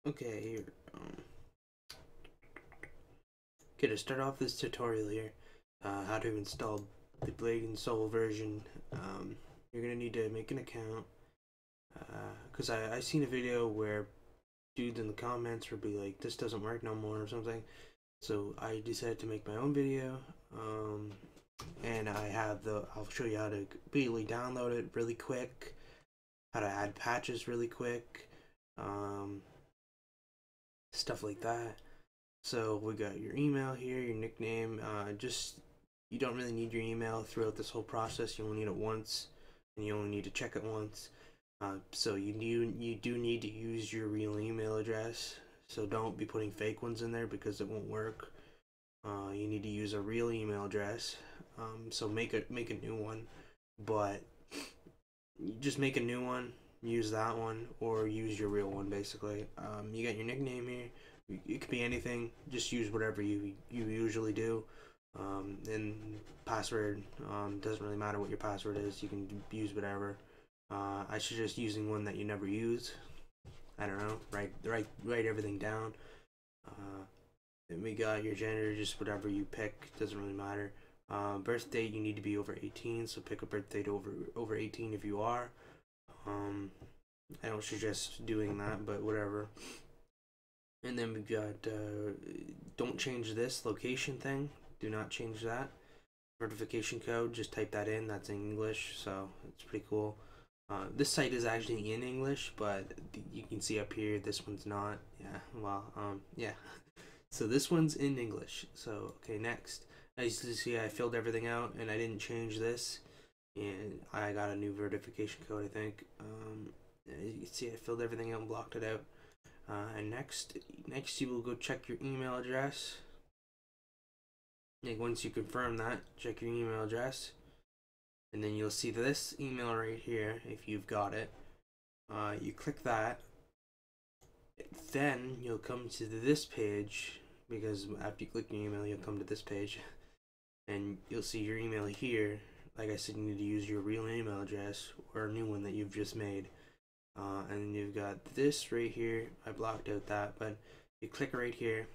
Okay, here. Okay, to start off this tutorial here, how to install the Blade and Soul version, you're gonna need to make an account. Cause I seen a video where dudes in the comments would be like, "This doesn't work no more" or something. So I decided to make my own video, and I'll show you how to completely download it really quick, how to add patches really quick, um, stuff like that. So we got your email here, your nickname. Just you don't really need your email throughout this whole process. You only need it once, and you only need to check it once. So you do need to use your real email address. So don't be putting fake ones in there because it won't work. You need to use a real email address. So make a new one, but you just make a new one. Use that one or use your real one. Basically, you got your nickname here. It could be anything. Just use whatever you usually do. And password doesn't really matter what your password is. You can use whatever. I suggest using one that you never use. I don't know. Write everything down. Then we got your gender, just whatever you pick. Doesn't really matter. Birth date, you need to be over 18, so pick a birth date over 18 if you are. I don't suggest doing that, but whatever. And then we've got don't change this location thing. Do not change that. Verification code, just type that in. That's in English, so it's pretty cool. This site is actually in English, but you can see up here this one's not. Yeah, well, yeah. So this one's in English. So okay, next. As you see, I filled everything out, and I didn't change this, and I got a new verification code, I think. As you can see, I filled everything out and blocked it out. And next you will go check your email address. Like once you confirm that, check your email address, and then you'll see this email right here if you've got it. You click that, then you'll come to this page because after you click your email, you'll come to this page, and you'll see your email here. Like I said, you need to use your real email address or a new one that you've just made. And you've got this right here. I blocked out that, but you click right here,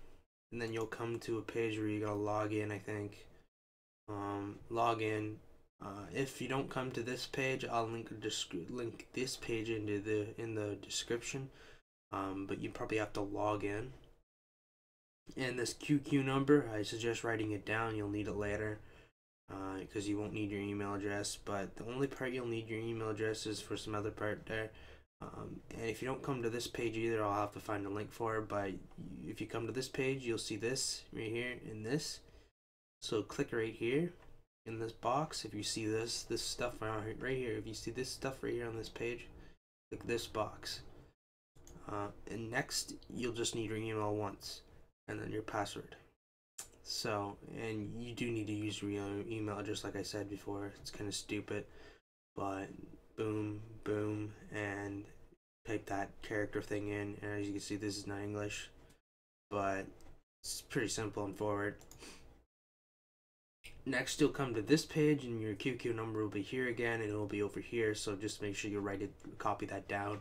and then you'll come to a page where you gotta log in, I think. Log in. If you don't come to this page, I'll link this page in the description. But you probably have to log in. And this QQ number, I suggest writing it down. You'll need it later because you won't need your email address. But the only part you'll need your email address is for some other part there. And if you don't come to this page either, I'll have to find a link for it. But if you come to this page, you'll see this right here in this. So click right here in this box. If you see this stuff right here, if you see this stuff right here on this page, click this box. And next, you'll just need your email once, and then your password. So, and you do need to use your email, just like I said before. It's kind of stupid, but boom, boom, and type that character thing in. And as you can see, this is not English, but it's pretty simple and forward. Next, you'll come to this page, and your QQ number will be here again, and it will be over here. So just make sure you write it, copy that down,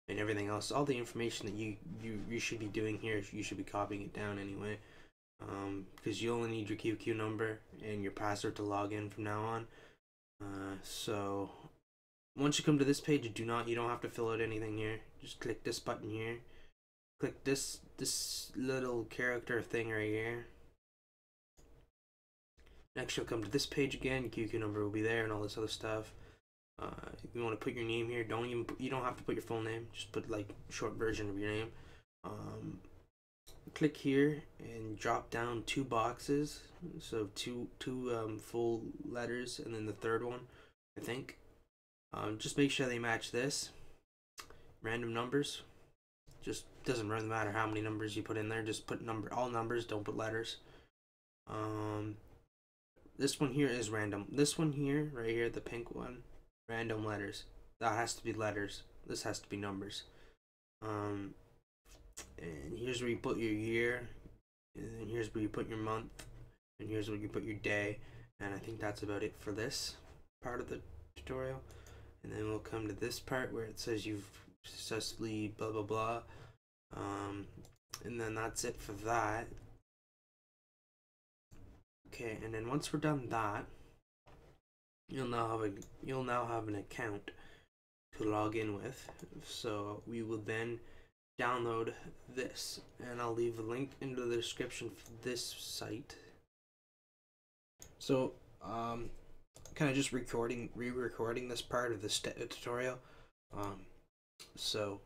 and everything else. All the information that you should be doing here, you should be copying it down anyway. Because you only need your QQ number and your password to log in from now on. So once you come to this page, you don't have to fill out anything here. Just click this button here. Click this little character thing right here. Next, you'll come to this page again. Your QQ number will be there and all this other stuff. If you want to put your name here, you don't have to put your full name. Just put like short version of your name. Click here and drop down 2 boxes, so two full letters, and then the third one, I think. Just make sure they match this. Random numbers. Just doesn't really matter how many numbers you put in there. Just put all numbers. Don't put letters. This one here is random. This one here, right here, the pink one, random letters. That has to be letters. This has to be numbers. And here's where you put your year, and here's where you put your month, and here's where you put your day. And I think that's about it for this part of the tutorial. And then we'll come to this part where it says you've successfully blah blah blah. And then that's it for that. Okay, and then once we're done that, you'll now have an account to log in with. So we will then download this, and I'll leave a link into the description for this site. So kind of just re-recording this part of the tutorial. So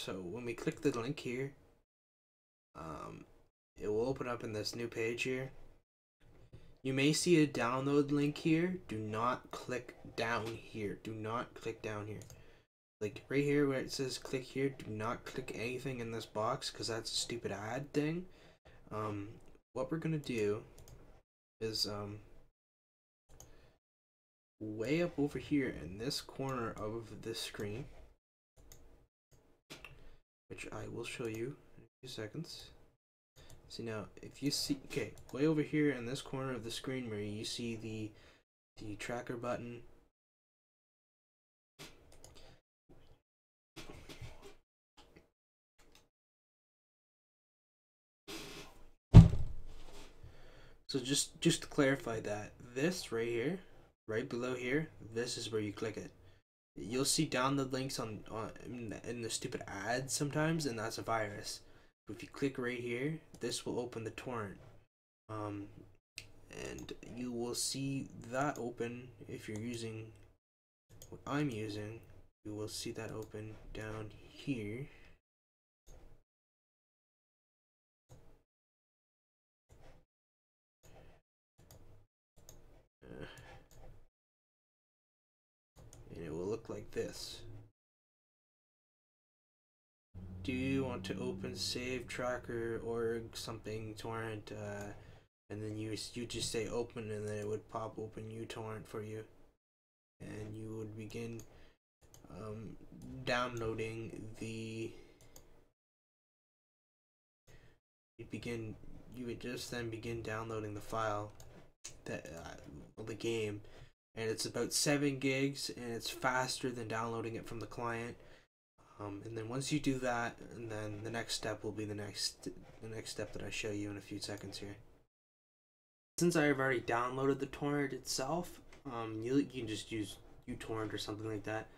when we click the link here, it will open up in this new page here. You may see a download link here. Do not click down here. Do not click down here. Like right here where it says click here, do not click anything in this box because that's a stupid ad thing. What we're gonna do is way up over here in this corner of the screen, which I will show you in a few seconds. See now, if you see, okay, way over here in this corner of the screen where you see the tracker button, so just to clarify that, this right here, right below here, this is where you click it. You'll see download links in the stupid ads sometimes, and that's a virus. But if you click right here, this will open the torrent, and you will see that open. If you're using what I'm using, you will see that open down here. And it will look like this. Do you want to open save tracker or something torrent, and then you just say open, and then it would pop open uTorrent for you, and you would begin downloading the you would just then begin downloading the file that the game, and it's about 7 gigs, and it's faster than downloading it from the client. And then once you do that, and then the next step will be the next step that I show you in a few seconds here. Since I've already downloaded the torrent itself, you can just use uTorrent or something like that.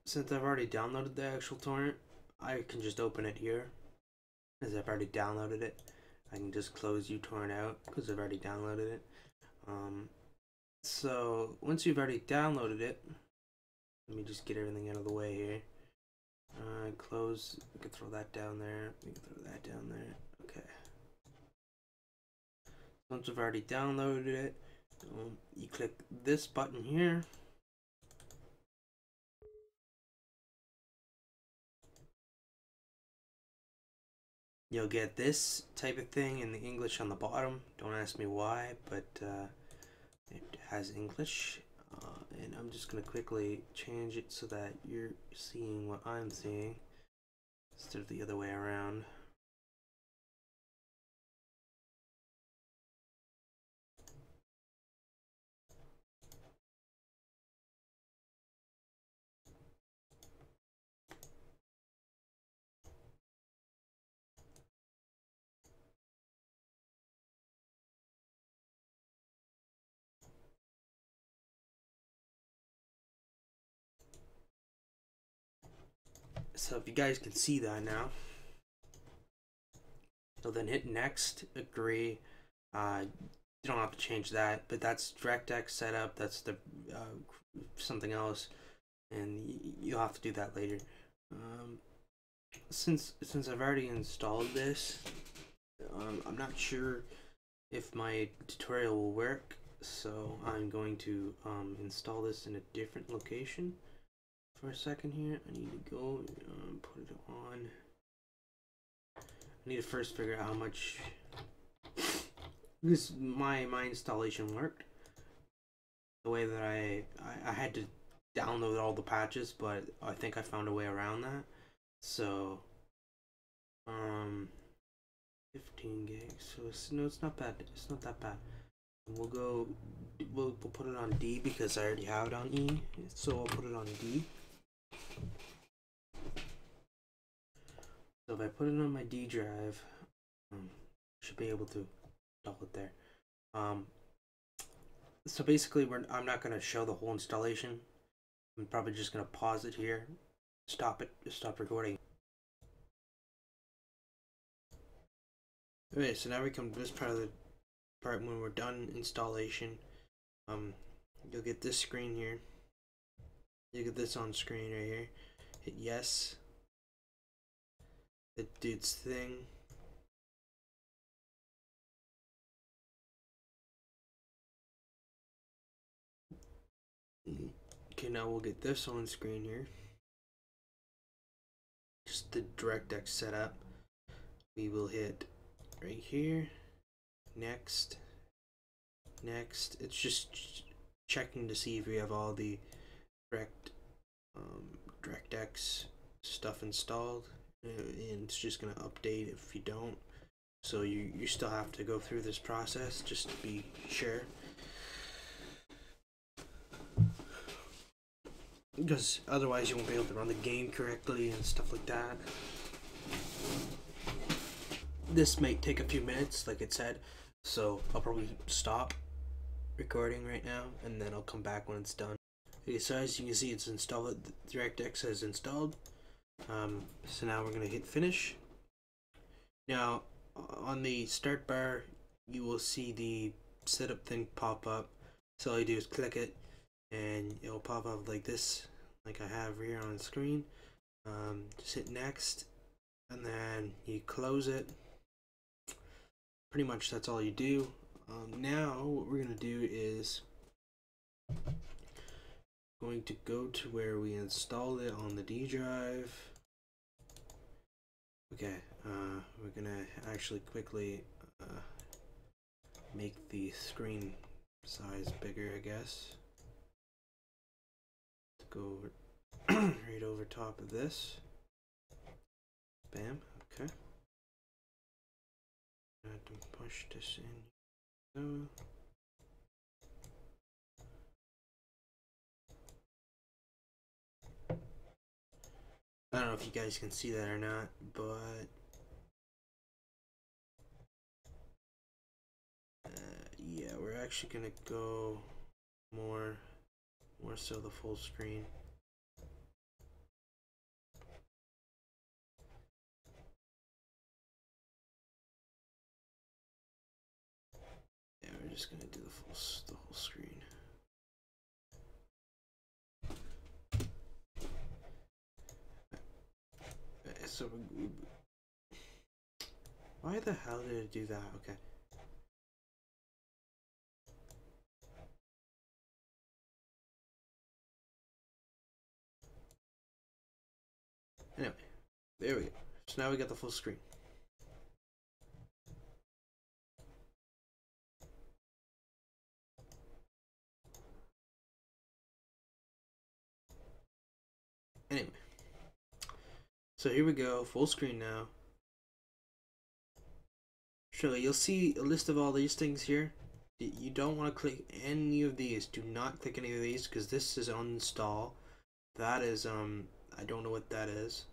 Since I've already downloaded the actual torrent, I can just open it here, as I've already downloaded it. I can just close uTorrent out because I've already downloaded it. So once you've already downloaded it, let me just get everything out of the way here. Close. We can throw that down there. We can throw that down there. Okay. Once I've already downloaded it, you click this button here. You'll get this type of thing in the English on the bottom. Don't ask me why, but it has English. And I'm just going to quickly change it so that you're seeing what I'm seeing instead of the other way around. So if you guys can see that now, so then hit next, agree. You don't have to change that, but that's DirectX setup. That's the something else, and you'll have to do that later. Since I've already installed this, I'm not sure if my tutorial will work, so I'm going to install this in a different location. For a second here, I need to go put it on. I need to first figure out how much, because my installation worked the way that I had to download all the patches, but I think I found a way around that. So 15 gigs, so no, it's not bad. It's not that bad. We'll put it on D because I already have it on E, so I'll put it on D. So if I put it on my D drive, should be able to install it there. So basically, I'm not going to show the whole installation. I'm probably just going to pause it here, stop recording. Okay, so now we come to this part of the part when we're done installation. You'll get this screen here. You get this on screen right here. Hit yes. It do its thing. Okay, now we'll get this on screen here. Just the DirectX setup. We will hit right here. Next. Next. It's just checking to see if we have all the DirectX stuff installed, and it's just going to update if you don't. So you still have to go through this process just to be sure, because otherwise you won't be able to run the game correctly and stuff like that. This might take a few minutes, like it said, so I'll probably stop recording right now and then I'll come back when it's done. Okay, so as you can see, it's installed. DirectX has installed. So now we're gonna hit finish. Now on the start bar, you will see the setup thing pop up. So all you do is click it, and it'll pop up like this, like I have here on the screen. Just hit next, and then you close it. Pretty much that's all you do. Now what we're gonna do is going to go to where we installed it on the D drive. Okay, we're gonna actually quickly make the screen size bigger, I guess. To go right over top of this. Bam, okay. I have to push this in. I don't know if you guys can see that or not, but yeah, we're actually gonna go more so the full screen. Yeah, we're just gonna do the whole screen. So why the hell did it do that? Okay. Anyway, there we go. So now we got the full screen. Anyway, so here we go, full screen now. So you'll see a list of all these things here. You don't want to click any of these. Do not click any of these, because this is uninstall. That is I don't know what that is.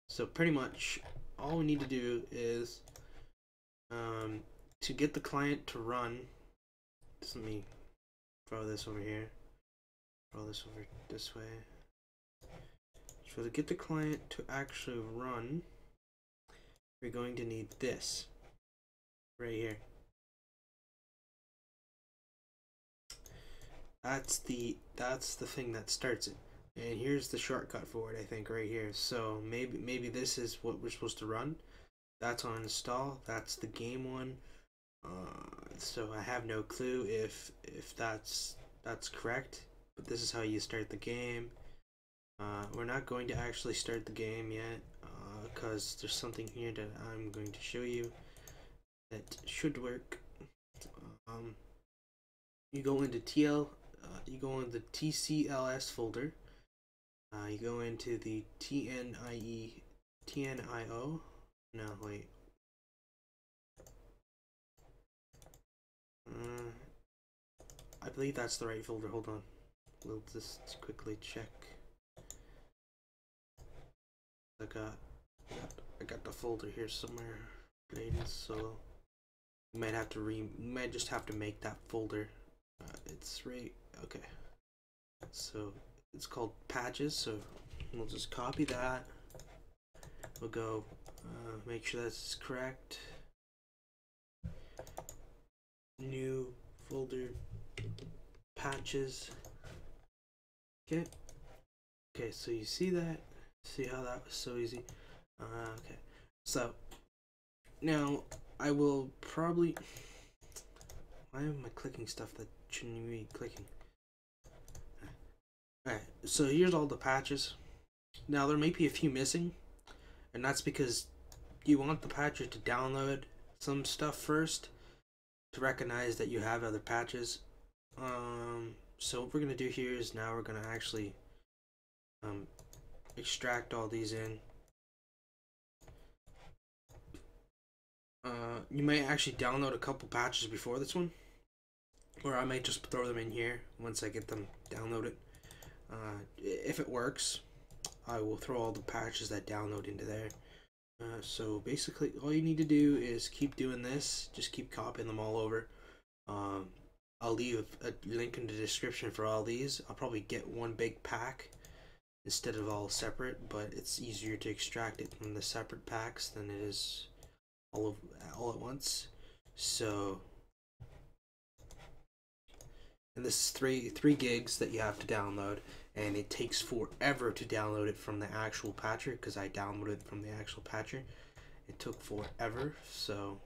So pretty much all we need to do is to get the client to run. Just let me throw this over here. Throw this over this way. So to get the client to actually run, we're going to need this right here. That's the thing that starts it. And here's the shortcut for it, I think, right here. So maybe this is what we're supposed to run. That's on install. That's the game one. So I have no clue if that's correct. But this is how you start the game. We're not going to actually start the game yet, because there's something here that I'm going to show you that should work. You go into you go into the TCLS folder. You go into the TNIO. No, wait. I believe that's the right folder. Hold on. We'll just quickly check. I got the folder here somewhere. So you might just have to make that folder. It's right. Okay. So it's called patches. So we'll just copy that. We'll go make sure that's correct. New folder patches. Okay. Okay, so you see that? See how that was so easy? Okay. So now I will probably. Why am I clicking stuff that shouldn't even be clicking? Alright, so here's all the patches. Now there may be a few missing, and that's because you want the patcher to download some stuff first to recognize that you have other patches. So what we're gonna do here is now we're gonna actually extract all these in. You might actually download a couple patches before this one, or I might just throw them in here once I get them downloaded. If it works, I will throw all the patches that download into there. So basically all you need to do is keep doing this, just keep copying them all over. I'll leave a link in the description for all these. I'll probably get one big pack instead of all separate, but it's easier to extract it from the separate packs than it is all at once. So, and this is three gigs that you have to download, and it takes forever to download it from the actual patcher because I downloaded it from the actual patcher. It took forever, so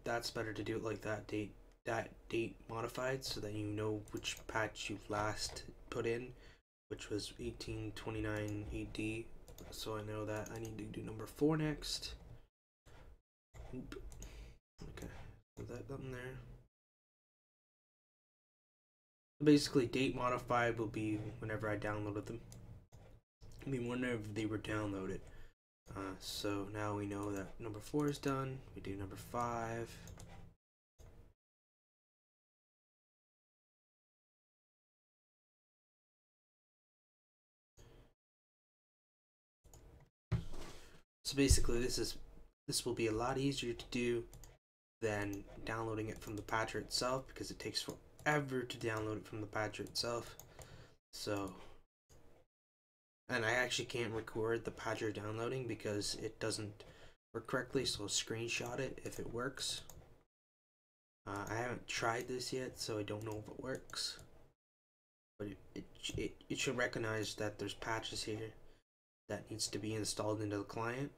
that's better to do it like that date modified, so that you know which patch you last put in, which was 1829 AD. So I know that I need to do number 4 next. Oop. Okay, put that button there. Basically, date modified will be whenever I downloaded them. I mean, whenever they were downloaded. So now we know that number 4 is done. We do number 5. So basically, this will be a lot easier to do than downloading it from the patcher itself, because it takes forever to download it from the patcher itself. So, and I actually can't record the patcher downloading because it doesn't work correctly, so I'll screenshot it if it works. I haven't tried this yet, so I don't know if it works, but it should recognize that there's patches here that needs to be installed into the client,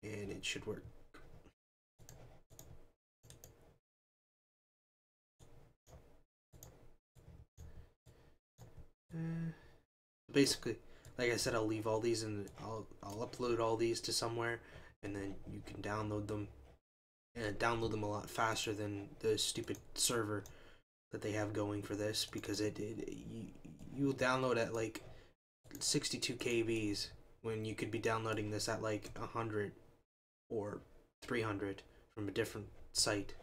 and it should work. Basically, like I said, I'll leave all these and I'll upload all these to somewhere, and then you can download them, and download them a lot faster than the stupid server that they have going for this, because you'll download at like 62 kbs when you could be downloading this at like 100 or 300 from a different site.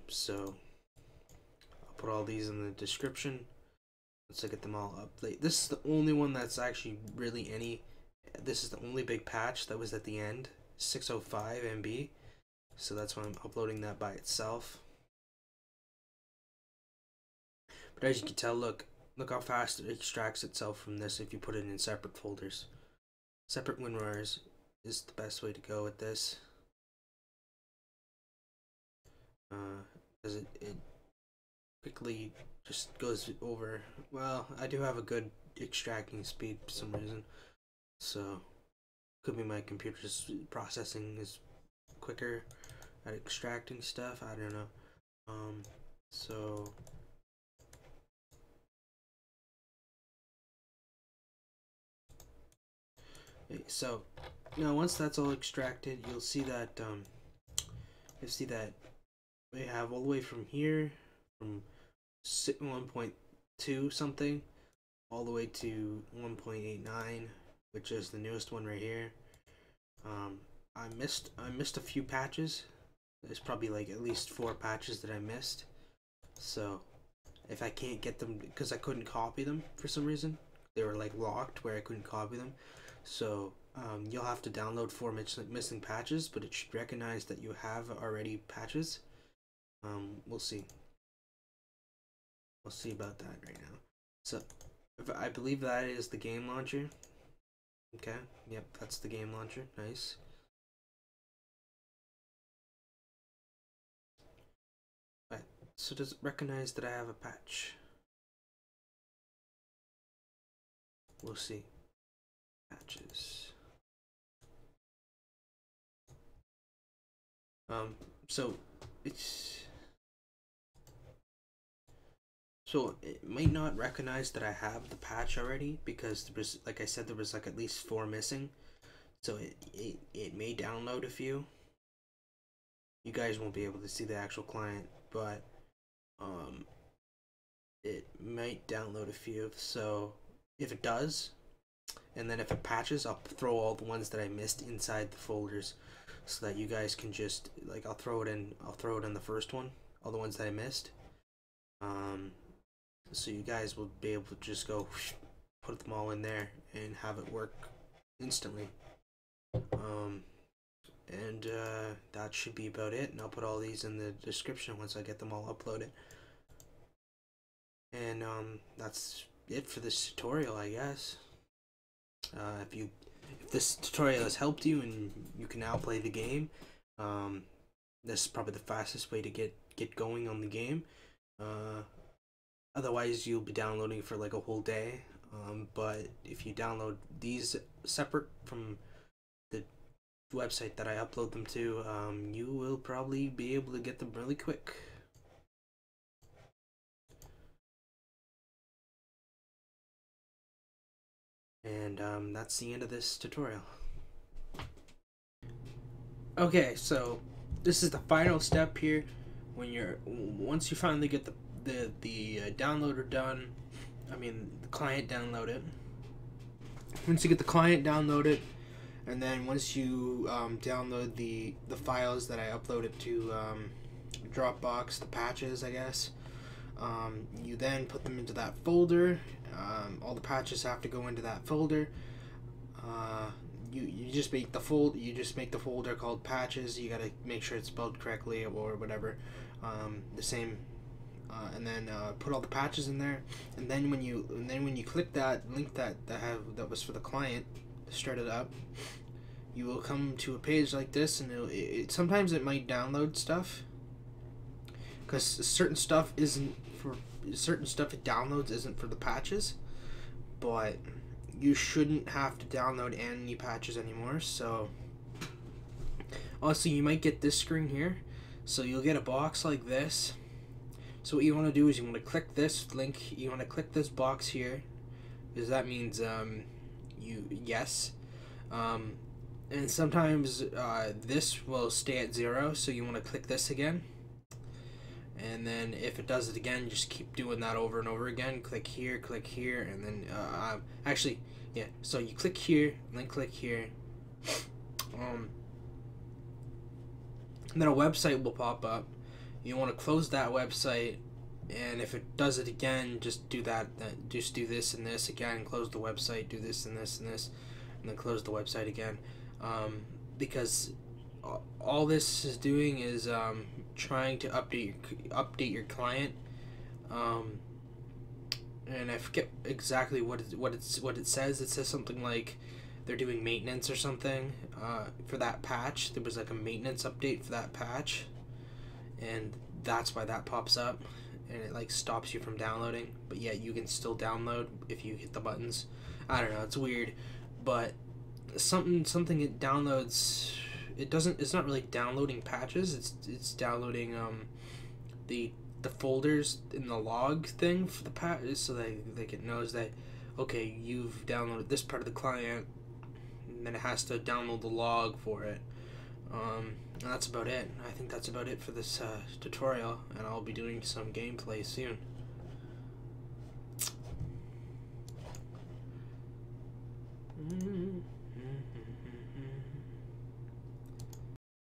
So I'll put all these in the description once I get them all up. This is the only one that's actually really any. This is the only big patch that was at the end, 605 MB. So that's why I'm uploading that by itself. But as you can tell, look how fast it extracts itself from this if you put it in separate folders. Separate WinRARs is the best way to go with this. Because it quickly just goes over. Well, I do have a good extracting speed for some reason, so could be my computer's processing is quicker at extracting stuff. I don't know. So now once that's all extracted, you'll see that we have all the way from here, from 1.2 something all the way to 1.89, which is the newest one right here. I missed a few patches. There's probably like at least 4 patches that I missed. So if I can't get them because I couldn't copy them for some reason. They were like locked where I couldn't copy them. So you'll have to download 4 missing patches, but it should recognize that you have already patches. We'll see. We'll see about that right now. So I believe that is the game launcher. Okay, yep, that's the game launcher. Nice. Right, so does it recognize that I have a patch? We'll see. Patches. So it might not recognize that I have the patch already because there was, like I said, there was like at least 4 missing. So it may download a few. You guys won't be able to see the actual client, but it might download a few. So if it does, and then if it patches, I'll throw all the ones that I missed inside the folders, so that you guys can just like I'll throw it in the first one, all the ones that I missed. So you guys will be able to just go put them all in there and have it work instantly. And that should be about it, and I'll put all these in the description once I get them all uploaded. And that's it for this tutorial, I guess. If this tutorial has helped you and you can now play the game, this is probably the fastest way to get going on the game. Otherwise you'll be downloading for like a whole day, but if you download these separate from the website that I upload them to, you will probably be able to get them really quick. And that's the end of this tutorial. Okay, so this is the final step here. Once you finally get the downloader done, the client downloaded. Once you get the client downloaded, and then once you download the files that I uploaded to Dropbox, the patches, I guess, you then put them into that folder. All the patches have to go into that folder. You just make the folder called patches. You gotta make sure it's spelled correctly or whatever. The same. And then put all the patches in there, and then when you click that link that was for the client, start it up, you will come to a page like this, and sometimes it might download stuff because certain stuff it downloads isn't for the patches, but you shouldn't have to download any patches anymore. So also you might get this screen here, so you'll get a box like this. So what you want to do is you want to click this link, you want to click this box here, because that means yes. And sometimes this will stay at 0, so you want to click this again. And then if it does it again, just keep doing that over and over again. Click here, and then actually, yeah. So you click here, and then click here. And then a website will pop up. You want to close that website, and if it does it again, just do that. Just do this and this again. Close the website. Do this and this and this, and then close the website again. Because all this is doing is trying to update your client. And I forget exactly what it says. It says something like they're doing maintenance or something for that patch. There was like a maintenance update for that patch, and that's why that pops up, and it like stops you from downloading, but yet you can still download if you hit the buttons. I don't know, it's weird, but something it downloads. It's not really downloading patches. It's downloading the folders in the log thing for the patch, so that it knows that okay, you've downloaded this part of the client, and then it has to download the log for it. And that's about it. I think that's about it for this tutorial, and I'll be doing some gameplay soon.